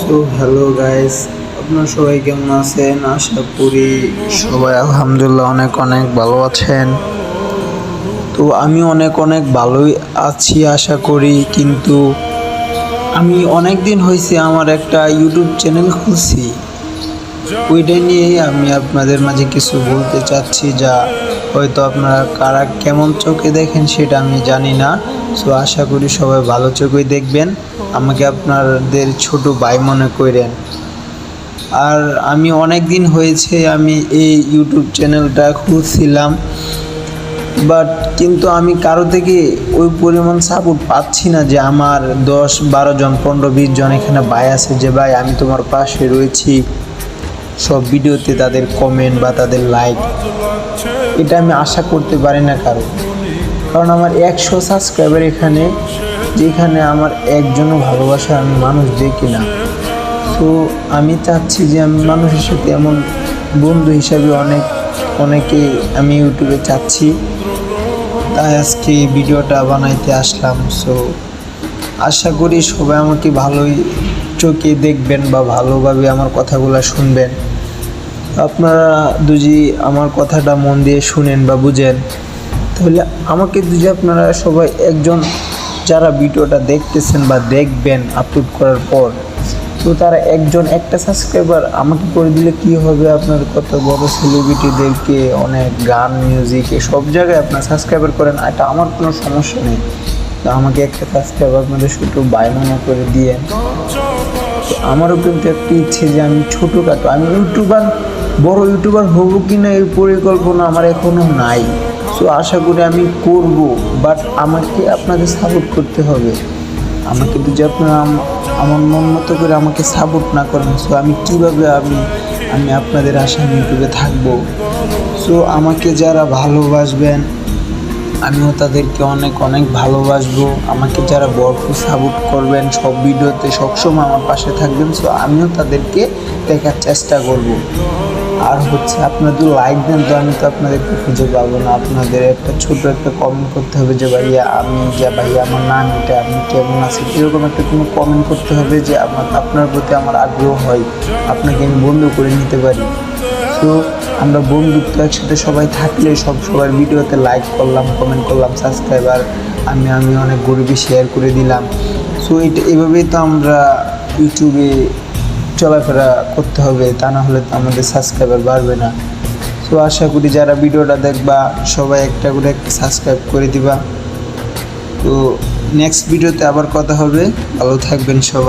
So hello guys, আপনারা সবাই কেমন আছেন? আশা করি সবাই আলহামদুলিল্লাহ অনেক অনেক ভালো আছেন। তো আমি অনেক অনেক ভালোই আছি আশা করি। কিন্তু আমি অনেক দিন হয়েছে আমার একটা ইউটিউব চ্যানেল খুলছি, ওইটা নিয়েই আমি আপনাদের মাঝে কিছু বলতে চাচ্ছি, যা হয়তো আপনারা কারা কেমন চোখে দেখেন সেটা আমি জানি না। সো আশা করি সবাই ভালো চোখে দেখবেন, আমাকে আপনাদের ছোট ভাই মনে করেন। আর আমি অনেক দিন হয়েছে আমি এই ইউটিউব চ্যানেলটা খুলছিলাম, কিন্তু আমি কারো থেকে ওই পরিমাণ সাপোর্ট পাচ্ছি না যে আমার 10-12 জন 15-20 জন এখানে ভাই আছে যে ভাই আমি তোমার পাশে রয়েছি, সব ভিডিওতে তাদের কমেন্ট বা তাদের লাইক, এটা আমি আশা করতে পারি না কারণ আমার 100 সাবস্ক্রাইবার এখানে, যেখানে আমার একজনও ভালোবাসার আমি মানুষ দেখি না। তো আমি চাচ্ছি যে আমি মানুষের সাথে এমন বন্ধু হিসাবে অনেকে আমি ইউটিউবে চাচ্ছি, তাই আজকে ভিডিওটা বানাইতে আসলাম। সো আশা করি সবাই আমাকে ভালোই চোখে দেখবেন বা ভালোভাবে আমার কথাগুলো শুনবেন। আপনারা যদি আমার কথাটা মন দিয়ে শুনেন বা বুঝেন, তাহলে আমাকে যদি আপনারা সবাই একজন যারা ভিডিওটা দেখতেছেন বা দেখবেন আপলোড করার পর, তো তারা একটা সাবস্ক্রাইবার আমাকে করে দিলে কি হবে, আপনার কত বড় সেলিব্রিটিদেরকে অনেক গান মিউজিক সব জায়গায় আপনার সাবস্ক্রাইবার করেন, এটা আমার কোনো সমস্যা নেই। তো আমাকে একটা সাবস্ক্রাইবার আপনাদের ছোটো ভাই মনে করে দিয়েন। তো আমারও কিন্তু একটা ইচ্ছে যে আমি ছোটোখাটো আমি বড় ইউটিউবার হবো কিনা এর পরিকল্পনা আমার এখনও নাই। সো আশা করি আমি করব, বাট আমাকে আপনাদের সাপোর্ট করতে হবে। আমাকে যদি আপনারা আমার মন মতো করে আমাকে সাপোর্ট না করেন, সো আমি কীভাবে আমি আপনাদের আশায় ইউটিউবে থাকবো। সো আমাকে যারা ভালোবাসবেন আমিও তাদেরকে অনেক অনেক ভালোবাসবো। আমাকে যারা ভরপুর সাপোর্ট করবেন, সব ভিডিওতে সবসময় আমার পাশে থাকবেন, সো আমিও তাদেরকে দেখার চেষ্টা করব। আর আপনাদের লাইক দেন, তো আমি তো আপনাদেরকে খুঁজে পাবো না। আপনাদের ছোট একটা কমেন্ট করতে হবে যে ভাইয়া আমার নাম এটা, আপনি কেমন আছেন, এরকম কোনো কমেন্ট করতে হবে যে আপনার প্রতি আমার আগ্রহ হয়, আপনাকে আমি বন্ধু করে নিতে পারি। তো আমরা বন্ধুত্ব একসাথে সবাই থাকলে সবার ভিডিওতে লাইক করলাম, কমেন্ট করলাম, সাবস্ক্রাইবার আমি অনেক গরিবী শেয়ার করে দিলাম। সো এভাবেই তো আমরা ইউটিউবে চলাফেরা করতে হবে, তা না হলে তো আমাদের সাবস্ক্রাইবার বাড়বে না। সো আশা করি যারা ভিডিওটা দেখবা সবাই একটা করে সাবস্ক্রাইব করে দিবা। তো নেক্সট ভিডিওতে আবার কথা হবে, ভালো থাকবেন সবাই।